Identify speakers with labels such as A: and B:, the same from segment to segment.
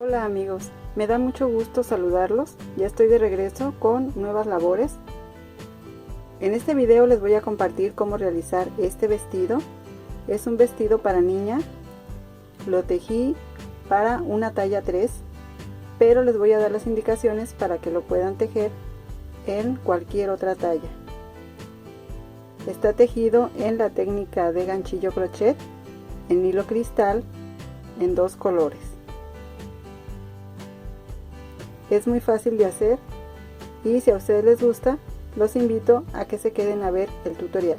A: Hola amigos, me da mucho gusto saludarlos. Ya estoy de regreso con nuevas labores. En este video les voy a compartir cómo realizar este vestido. Es un vestido para niña. Lo tejí para una talla 3, pero les voy a dar las indicaciones para que lo puedan tejer en cualquier otra talla. Está tejido en la técnica de ganchillo crochet en hilo cristal en 2 colores. Es muy fácil de hacer y si a ustedes les gusta, los invito a que se queden a ver el tutorial.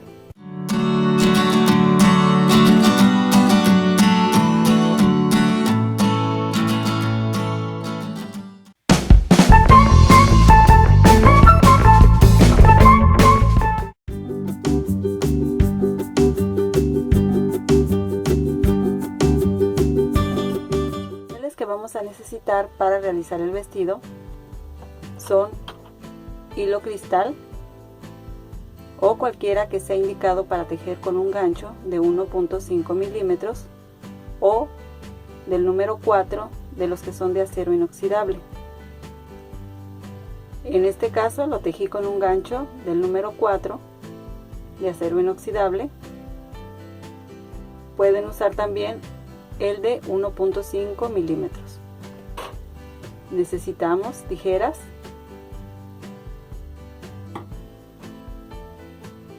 A: Que vamos a necesitar para realizar el vestido son hilo cristal o cualquiera que sea indicado para tejer con un gancho de 1.5 milímetros o del número 4 de los que son de acero inoxidable. En este caso lo tejí con un gancho del número 4 de acero inoxidable. Pueden usar también el de 1.5 milímetros. Necesitamos tijeras,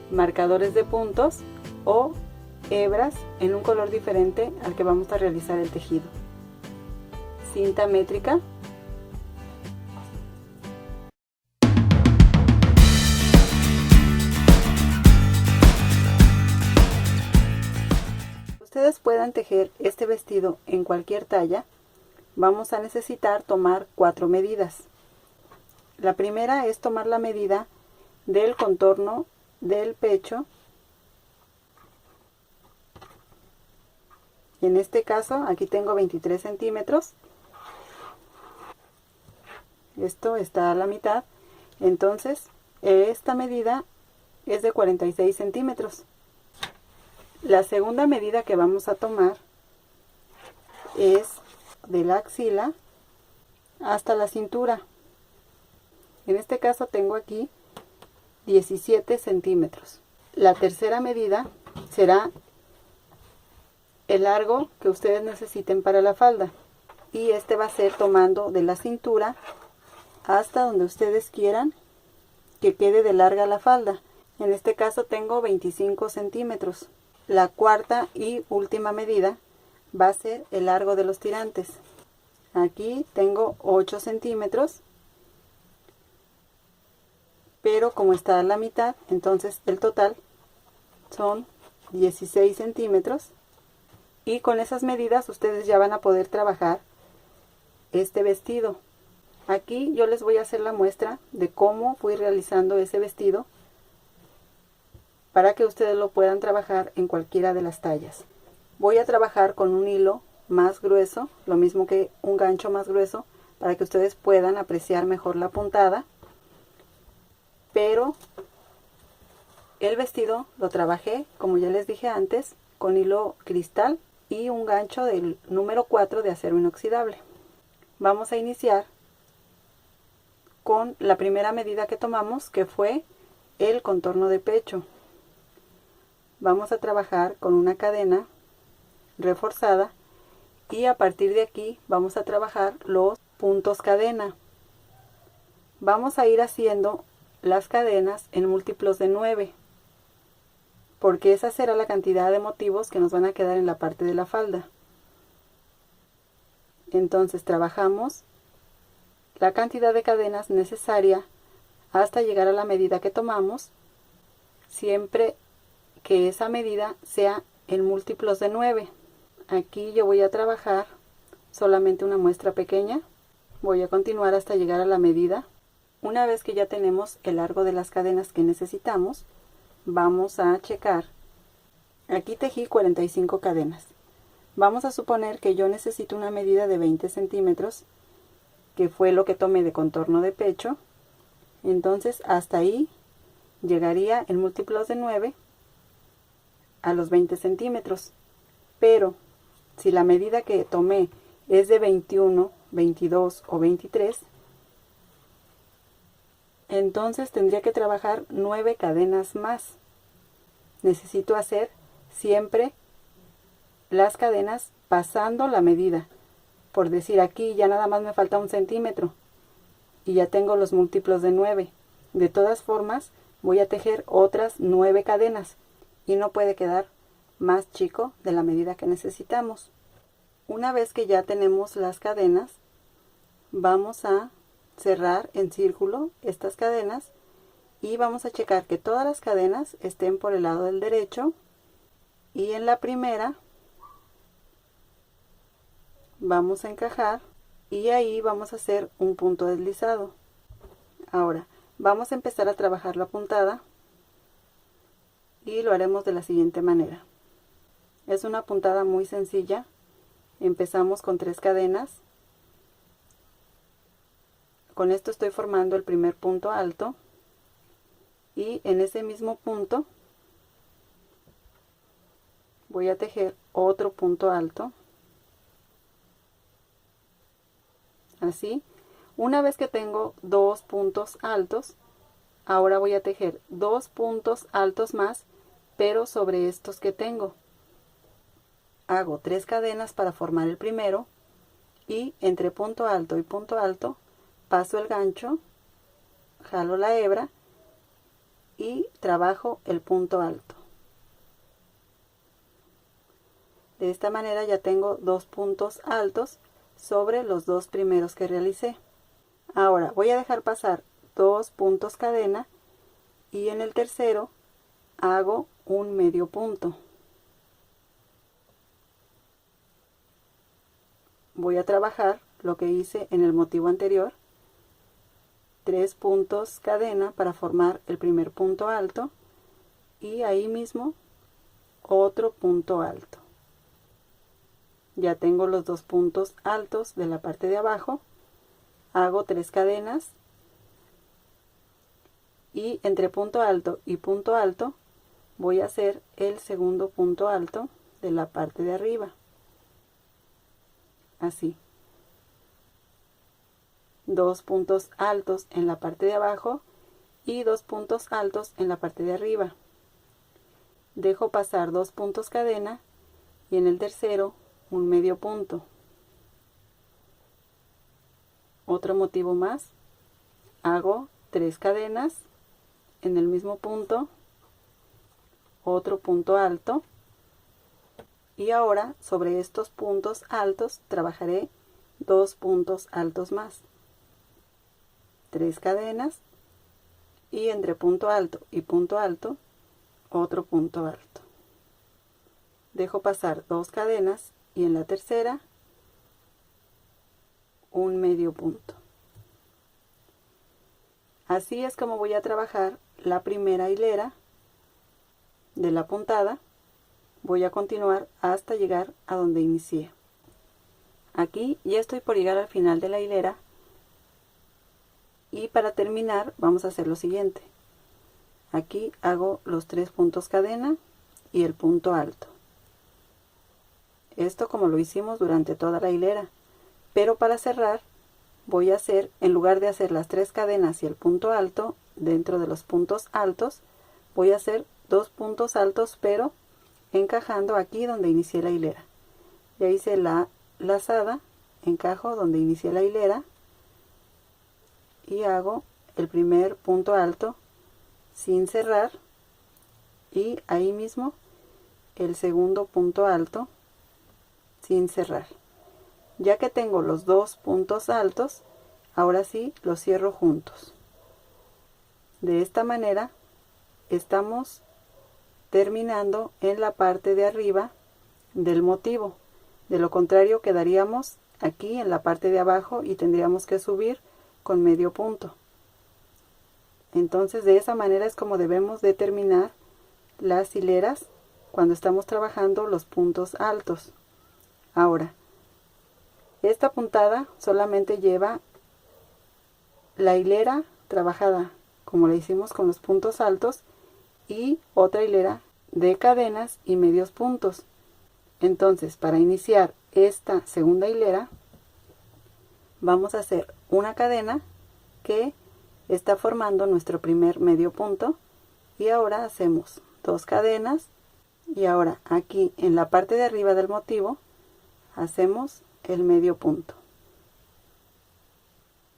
A: marcadores de puntos o hebras en un color diferente al que vamos a realizar el tejido, cinta métrica, ustedes puedan tejer este vestido en cualquier talla. Vamos a necesitar tomar 4 medidas. La primera es tomar la medida del contorno del pecho. En este caso aquí tengo 23 centímetros. Esto está a la mitad. Entonces esta medida es de 46 centímetros. La segunda medida que vamos a tomar es de la axila hasta la cintura. En este caso tengo aquí 17 centímetros. La tercera medida será el largo que ustedes necesiten para la falda. Y este va a ser tomando de la cintura hasta donde ustedes quieran que quede de larga la falda. En este caso tengo 25 centímetros. La cuarta y última medida va a ser el largo de los tirantes. Aquí tengo 8 centímetros, pero como está a la mitad, entonces el total son 16 centímetros. Y con esas medidas ustedes ya van a poder trabajar este vestido. Aquí yo les voy a hacer la muestra de cómo fui realizando ese vestido, para que ustedes lo puedan trabajar en cualquiera de las tallas. Voy a trabajar con un hilo más grueso, lo mismo que un gancho más grueso, para que ustedes puedan apreciar mejor la puntada. Pero el vestido lo trabajé, como ya les dije antes, con hilo cristal y un gancho del número 4 de acero inoxidable. Vamos a iniciar con la primera medida que tomamos, que fue el contorno de pecho. Vamos a trabajar con una cadena reforzada y a partir de aquí vamos a trabajar los puntos cadena. Vamos a ir haciendo las cadenas en múltiplos de 9, porque esa será la cantidad de motivos que nos van a quedar en la parte de la falda. Entonces trabajamos la cantidad de cadenas necesaria hasta llegar a la medida que tomamos, siempre que esa medida sea en múltiplos de 9. Aquí yo voy a trabajar solamente una muestra pequeña. Voy a continuar hasta llegar a la medida. Una vez que ya tenemos el largo de las cadenas que necesitamos, vamos a checar. Aquí tejí 45 cadenas. Vamos a suponer que yo necesito una medida de 20 centímetros, que fue lo que tomé de contorno de pecho. Entonces hasta ahí llegaría en múltiplos de 9 a los 20 centímetros. Pero si la medida que tomé es de 21 22 o 23, entonces tendría que trabajar 9 cadenas más. Necesito hacer siempre las cadenas pasando la medida. Por decir, aquí ya nada más me falta 1 centímetro y ya tengo los múltiplos de 9. De todas formas, voy a tejer otras 9 cadenas y no puede quedar más chico de la medida que necesitamos. Una vez que ya tenemos las cadenas, vamos a cerrar en círculo estas cadenas y vamos a checar que todas las cadenas estén por el lado del derecho, y en la primera vamos a encajar y ahí vamos a hacer un punto deslizado. Ahora vamos a empezar a trabajar la puntada y lo haremos de la siguiente manera. Es una puntada muy sencilla. Empezamos con 3 cadenas. Con esto estoy formando el primer punto alto y en ese mismo punto voy a tejer otro punto alto. Así, una vez que tengo 2 puntos altos, ahora voy a tejer 2 puntos altos más, pero sobre estos que tengo. Hago 3 cadenas para formar el primero y entre punto alto y punto alto paso el gancho, jalo la hebra y trabajo el punto alto. De esta manera ya tengo 2 puntos altos sobre los 2 primeros que realicé. Ahora voy a dejar pasar 2 puntos cadena y en el tercero hago un medio punto. Voy a trabajar lo que hice en el motivo anterior, 3 puntos cadena para formar el primer punto alto y ahí mismo otro punto alto. Ya tengo los 2 puntos altos de la parte de abajo, hago 3 cadenas y entre punto alto y punto alto voy a hacer el segundo punto alto de la parte de arriba. Así. 2 puntos altos en la parte de abajo y 2 puntos altos en la parte de arriba. Dejo pasar 2 puntos cadena y en el tercero un medio punto. Otro motivo más, hago 3 cadenas en el mismo punto, otro punto alto y ahora sobre estos puntos altos trabajaré 2 puntos altos más. 3 cadenas y entre punto alto y punto alto otro punto alto. Dejo pasar 2 cadenas y en la tercera un medio punto. Así es como voy a trabajar la primera hilera de la puntada. Voy a continuar hasta llegar a donde inicié. Aquí ya estoy por llegar al final de la hilera. Y para terminar vamos a hacer lo siguiente. Aquí hago los 3 puntos cadena y el punto alto. Esto como lo hicimos durante toda la hilera. Pero para cerrar voy a hacer, en lugar de hacer las 3 cadenas y el punto alto, dentro de los puntos altos, voy a hacer 2 puntos altos pero encajando aquí donde inicié la hilera. Ya hice la lazada, encajo donde inicié la hilera y hago el primer punto alto sin cerrar y ahí mismo el segundo punto alto sin cerrar. Ya que tengo los 2 puntos altos, ahora sí los cierro juntos. De esta manera estamos terminando en la parte de arriba del motivo. De lo contrario quedaríamos aquí en la parte de abajo y tendríamos que subir con medio punto. Entonces de esa manera es como debemos de terminar las hileras cuando estamos trabajando los puntos altos. Ahora, esta puntada solamente lleva la hilera trabajada como la hicimos con los puntos altos y otra hilera de cadenas y medios puntos. Entonces para iniciar esta segunda hilera vamos a hacer una cadena que está formando nuestro primer medio punto, y ahora hacemos 2 cadenas, y ahora aquí en la parte de arriba del motivo hacemos el medio punto,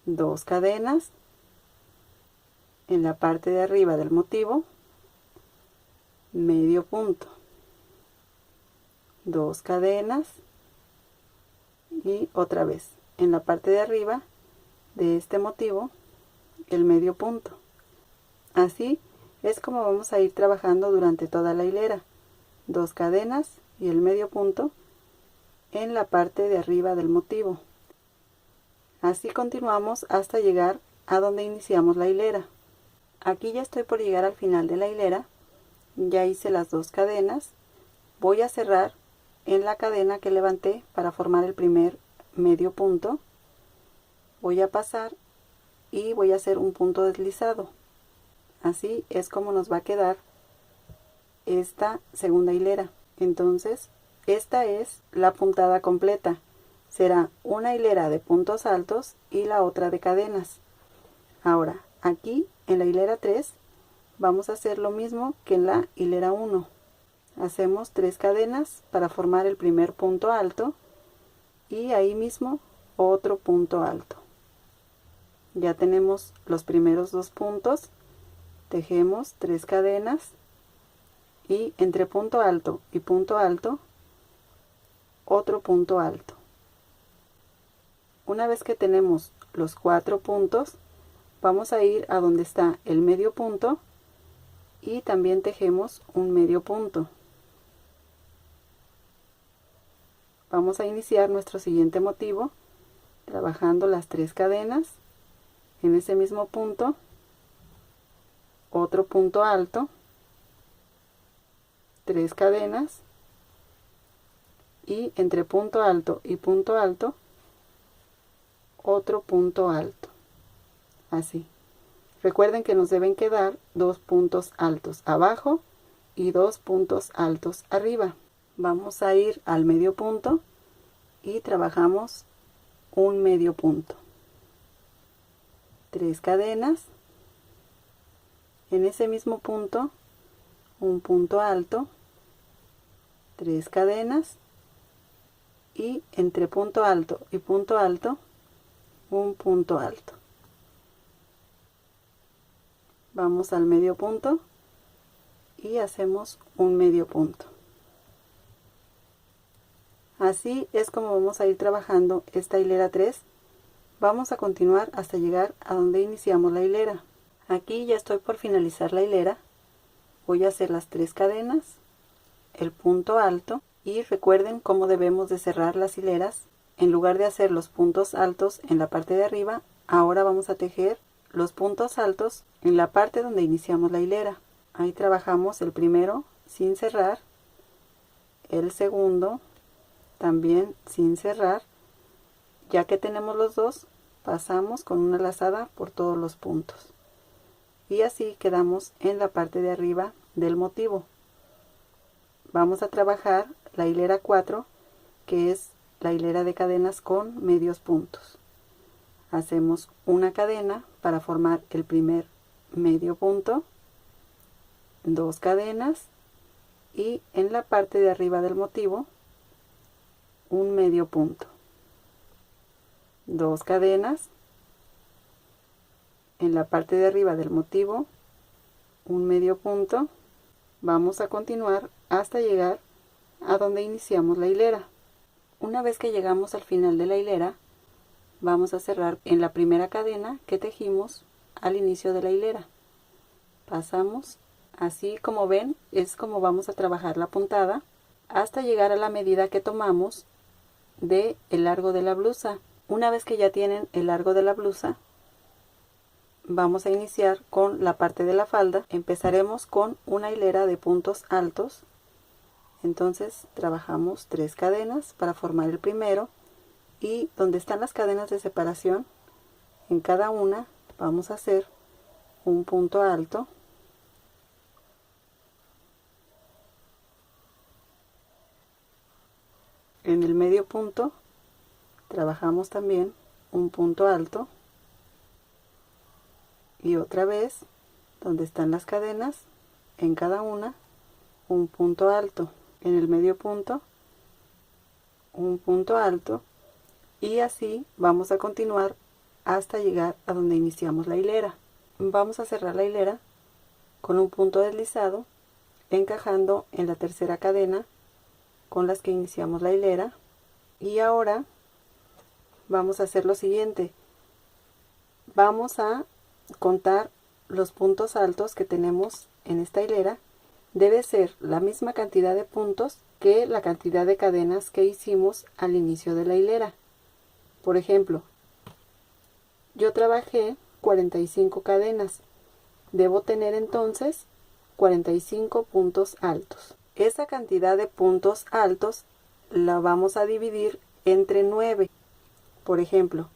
A: 2 cadenas, en la parte de arriba del motivo, medio punto, 2 cadenas, y otra vez en la parte de arriba de este motivo el medio punto. Así es como vamos a ir trabajando durante toda la hilera, 2 cadenas y el medio punto en la parte de arriba del motivo. Así continuamos hasta llegar a donde iniciamos la hilera. Aquí ya estoy por llegar al final de la hilera, ya hice las 2 cadenas, voy a cerrar en la cadena que levanté para formar el primer medio punto, voy a pasar y voy a hacer un punto deslizado. Así es como nos va a quedar esta segunda hilera. Entonces esta es la puntada completa, será una hilera de puntos altos y la otra de cadenas. Ahora aquí en la hilera 3 vamos a hacer lo mismo que en la hilera 1, hacemos 3 cadenas para formar el primer punto alto y ahí mismo otro punto alto. Ya tenemos los primeros 2 puntos, tejemos 3 cadenas y entre punto alto y punto alto otro punto alto. Una vez que tenemos los 4 puntos, vamos a ir a donde está el medio punto y también tejemos un medio punto. Vamos a iniciar nuestro siguiente motivo trabajando las 3 cadenas, en ese mismo punto otro punto alto, 3 cadenas y entre punto alto y punto alto otro punto alto. Así. Recuerden que nos deben quedar 2 puntos altos abajo y 2 puntos altos arriba. Vamos a ir al medio punto y trabajamos un medio punto, 3 cadenas, en ese mismo punto un punto alto, 3 cadenas y entre punto alto y punto alto un punto alto. Vamos al medio punto y hacemos un medio punto. Así es como vamos a ir trabajando esta hilera 3. Vamos a continuar hasta llegar a donde iniciamos la hilera. Aquí ya estoy por finalizar la hilera. Voy a hacer las 3 cadenas, el punto alto, y recuerden cómo debemos de cerrar las hileras. En lugar de hacer los puntos altos en la parte de arriba, ahora vamos a tejer los puntos altos en la parte donde iniciamos la hilera. Ahí trabajamos el primero sin cerrar, el segundo también sin cerrar. Ya que tenemos los dos, pasamos con una lazada por todos los puntos y así quedamos en la parte de arriba del motivo. Vamos a trabajar la hilera 4, que es la hilera de cadenas con medios puntos. Hacemos una cadena para formar el primer medio punto, 2 cadenas y en la parte de arriba del motivo un medio punto, 2 cadenas, en la parte de arriba del motivo un medio punto. Vamos a continuar hasta llegar a donde iniciamos la hilera. Una vez que llegamos al final de la hilera, vamos a cerrar en la primera cadena que tejimos al inicio de la hilera. Pasamos, así como ven, es como vamos a trabajar la puntada hasta llegar a la medida que tomamos de el largo de la blusa. Una vez que ya tienen el largo de la blusa, vamos a iniciar con la parte de la falda. Empezaremos con una hilera de puntos altos. Entonces trabajamos 3 cadenas para formar el primero, y donde están las cadenas de separación, en cada una vamos a hacer un punto alto, en el medio punto trabajamos también un punto alto y otra vez donde están las cadenas, en cada una un punto alto, en el medio punto un punto alto, y así vamos a continuar hasta llegar a donde iniciamos la hilera. Vamos a cerrar la hilera con un punto deslizado, encajando en la tercera cadena con las que iniciamos la hilera. Y ahora vamos a hacer lo siguiente: vamos a contar los puntos altos que tenemos en esta hilera. Debe ser la misma cantidad de puntos que la cantidad de cadenas que hicimos al inicio de la hilera. Por ejemplo, yo trabajé 45 cadenas. Debo tener entonces 45 puntos altos. Esa cantidad de puntos altos la vamos a dividir entre 9. Por ejemplo,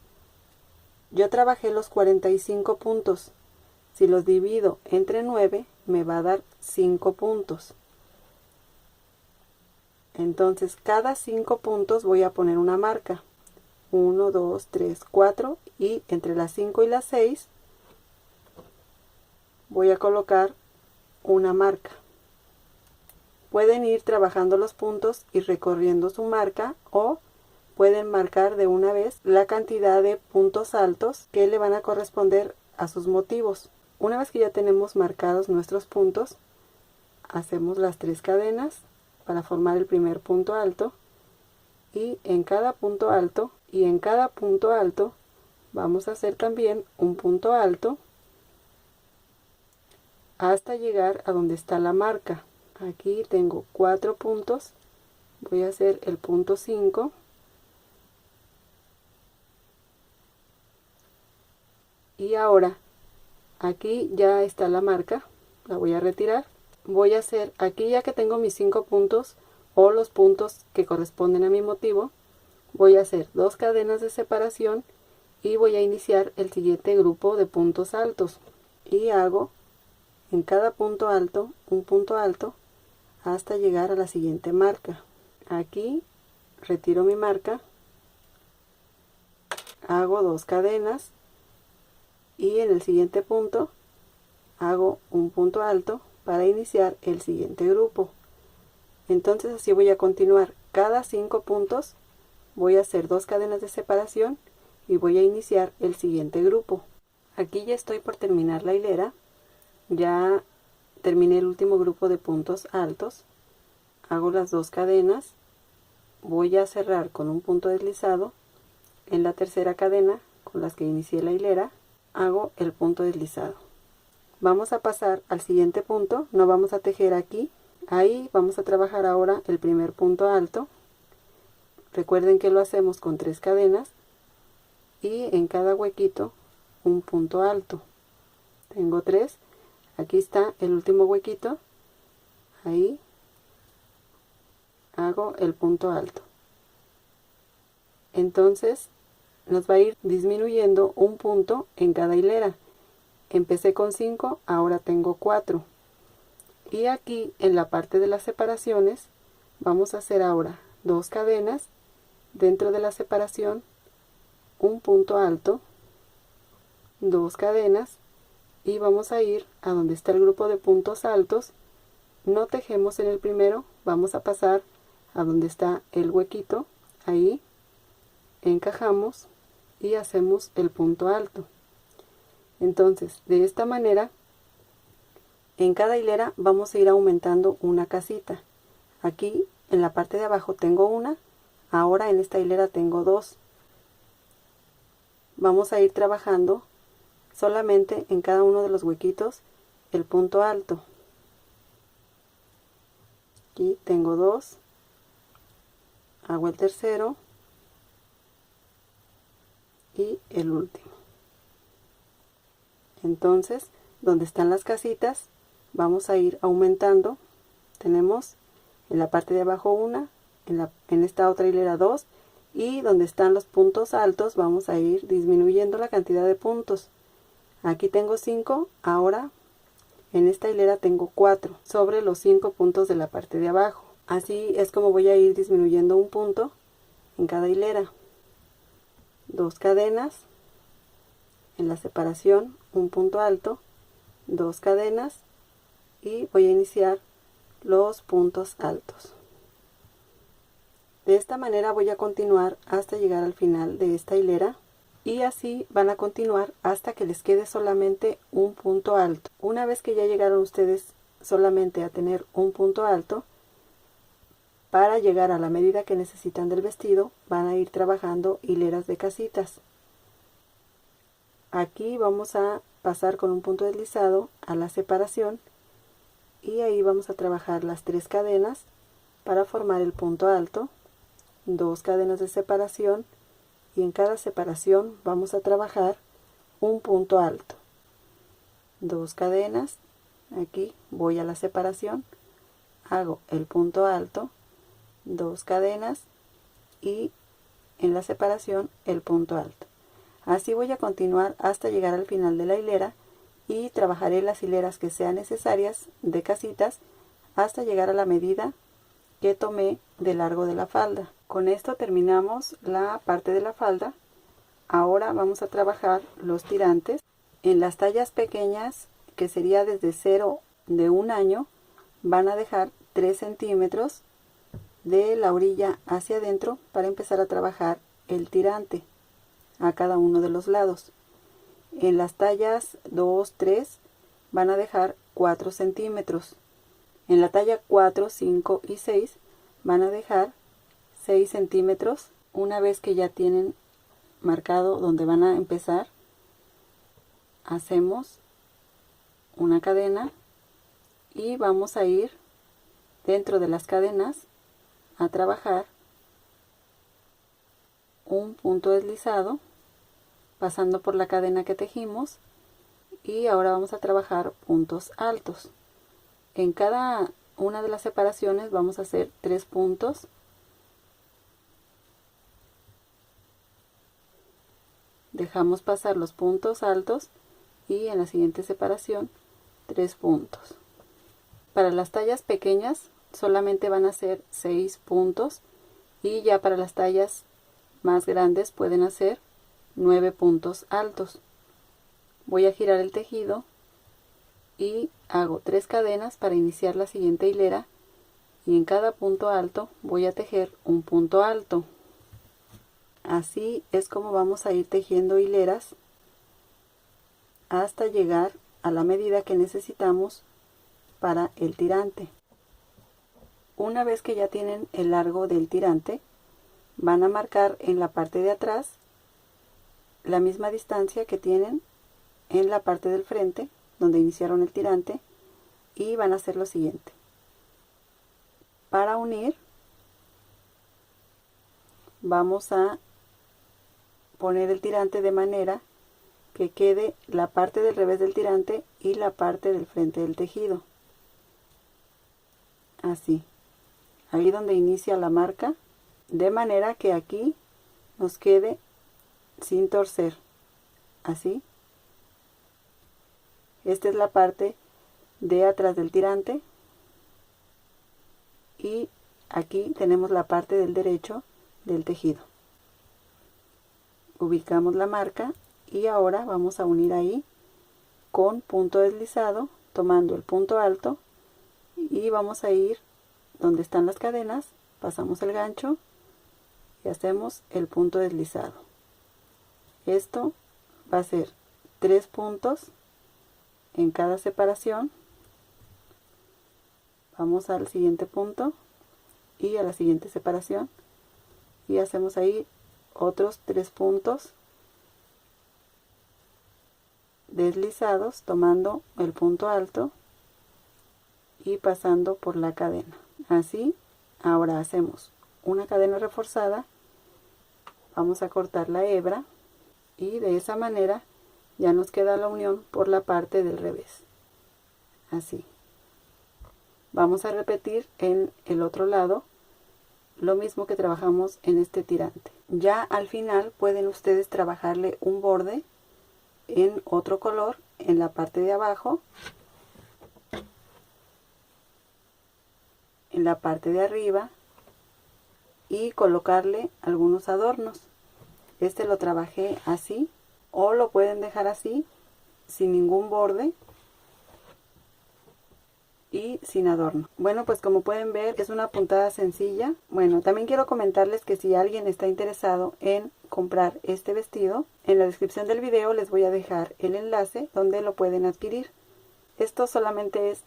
A: yo trabajé los 45 puntos. Si los divido entre 9, me va a dar 5 puntos. Entonces, cada 5 puntos voy a poner una marca. 1, 2, 3, 4, y entre las 5 y las 6 voy a colocar una marca. Pueden ir trabajando los puntos y recorriendo su marca, o pueden marcar de una vez la cantidad de puntos altos que le van a corresponder a sus motivos. Una vez que ya tenemos marcados nuestros puntos, hacemos las 3 cadenas para formar el primer punto alto, y en cada punto alto vamos a hacer también un punto alto hasta llegar a donde está la marca. Aquí tengo 4 puntos, voy a hacer el punto 5 y ahora aquí ya está la marca, la voy a retirar. Voy a hacer aquí, ya que tengo mis 5 puntos o los puntos que corresponden a mi motivo, voy a hacer 2 cadenas de separación y voy a iniciar el siguiente grupo de puntos altos, y hago en cada punto alto un punto alto hasta llegar a la siguiente marca. Aquí retiro mi marca, hago 2 cadenas y en el siguiente punto hago un punto alto para iniciar el siguiente grupo. Entonces así voy a continuar. Cada 5 puntos voy a hacer 2 cadenas de separación y voy a iniciar el siguiente grupo. Aquí ya estoy por terminar la hilera, ya terminé el último grupo de puntos altos. Hago las 2 cadenas, voy a cerrar con un punto deslizado en la tercera cadena con las que inicié la hilera, hago el punto deslizado. Vamos a pasar al siguiente punto, no vamos a tejer aquí. Ahí vamos a trabajar ahora el primer punto alto. Recuerden que lo hacemos con 3 cadenas y en cada huequito un punto alto. Tengo 3, aquí está el último huequito, ahí hago el punto alto. Entonces nos va a ir disminuyendo un punto en cada hilera. Empecé con 5, ahora tengo 4. Y aquí en la parte de las separaciones vamos a hacer ahora 2 cadenas, dentro de la separación un punto alto, 2 cadenas, y vamos a ir a donde está el grupo de puntos altos. No tejemos en el primero, vamos a pasar a donde está el huequito, ahí encajamos y hacemos el punto alto. Entonces, de esta manera, en cada hilera vamos a ir aumentando una casita. Aquí en la parte de abajo tengo una, ahora en esta hilera tengo 2. Vamos a ir trabajando solamente en cada uno de los huequitos el punto alto. Aquí tengo 2, hago el tercero y el último. Entonces, donde están las casitas, vamos a ir aumentando. Tenemos en la parte de abajo una, en esta otra hilera 2, y donde están los puntos altos vamos a ir disminuyendo la cantidad de puntos. Aquí tengo 5, ahora en esta hilera tengo 4 sobre los 5 puntos de la parte de abajo. Así es como voy a ir disminuyendo un punto en cada hilera. 2 cadenas, en la separación un punto alto, 2 cadenas y voy a iniciar los puntos altos. De esta manera voy a continuar hasta llegar al final de esta hilera y así van a continuar hasta que les quede solamente un punto alto. Una vez que ya llegaron ustedes solamente a tener un punto alto, para llegar a la medida que necesitan del vestido van a ir trabajando hileras de casitas. Aquí vamos a pasar con un punto deslizado a la separación y ahí vamos a trabajar las 3 cadenas para formar el punto alto, 2 cadenas de separación y en cada separación vamos a trabajar un punto alto, 2 cadenas, aquí voy a la separación, hago el punto alto, 2 cadenas y en la separación el punto alto. Así voy a continuar hasta llegar al final de la hilera y trabajaré las hileras que sean necesarias de casitas hasta llegar a la medida que tomé de largo de la falda. Con esto terminamos la parte de la falda. Ahora vamos a trabajar los tirantes. En las tallas pequeñas, que sería desde 0 de 1 año, van a dejar 3 centímetros de la orilla hacia adentro para empezar a trabajar el tirante a cada uno de los lados. En las tallas 2, 3 van a dejar 4 centímetros. En la talla 4, 5 y 6 van a dejar 6 centímetros. Una vez que ya tienen marcado donde van a empezar, hacemos una cadena y vamos a ir dentro de las cadenas a trabajar un punto deslizado pasando por la cadena que tejimos y ahora vamos a trabajar puntos altos. En cada una de las separaciones vamos a hacer 3 puntos, dejamos pasar los puntos altos y en la siguiente separación 3 puntos. Para las tallas pequeñas solamente van a ser 6 puntos y ya para las tallas más grandes pueden hacer 9 puntos altos. Voy a girar el tejido y hago 3 cadenas para iniciar la siguiente hilera y en cada punto alto voy a tejer un punto alto. Así es como vamos a ir tejiendo hileras hasta llegar a la medida que necesitamos para el tirante. Una vez que ya tienen el largo del tirante, van a marcar en la parte de atrás la misma distancia que tienen en la parte del frente donde iniciaron el tirante y van a hacer lo siguiente. Para unir vamos a poner el tirante de manera que quede la parte del revés del tirante y la parte del frente del tejido. Así, ahí donde inicia la marca, de manera que aquí nos quede sin torcer. Así. Esta es la parte de atrás del tirante y aquí tenemos la parte del derecho del tejido. Ubicamos la marca y ahora vamos a unir ahí con punto deslizado, tomando el punto alto y vamos a ir donde están las cadenas, pasamos el gancho y hacemos el punto deslizado. Esto va a ser 3 puntos en cada separación. Vamos al siguiente punto y a la siguiente separación y hacemos ahí otros 3 puntos deslizados tomando el punto alto y pasando por la cadena. Así, ahora hacemos una cadena reforzada, vamos a cortar la hebra y de esa manera ya nos queda la unión por la parte del revés. Así. Vamos a repetir en el otro lado lo mismo que trabajamos en este tirante. Ya al final pueden ustedes trabajarle un borde en otro color en la parte de abajo, en la parte de arriba y colocarle algunos adornos. Este lo trabajé así, o lo pueden dejar así, sin ningún borde y sin adorno. Bueno, pues como pueden ver, es una puntada sencilla. Bueno, también quiero comentarles que si alguien está interesado en comprar este vestido, en la descripción del video les voy a dejar el enlace donde lo pueden adquirir. Esto solamente es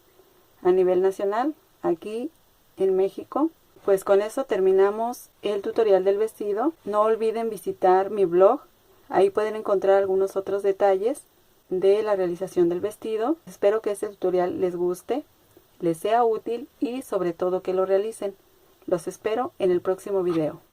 A: a nivel nacional, aquí en México. Pues con eso terminamos el tutorial del vestido. No olviden visitar mi blog, ahí pueden encontrar algunos otros detalles de la realización del vestido. Espero que este tutorial les guste, les sea útil y sobre todo que lo realicen. Los espero en el próximo video.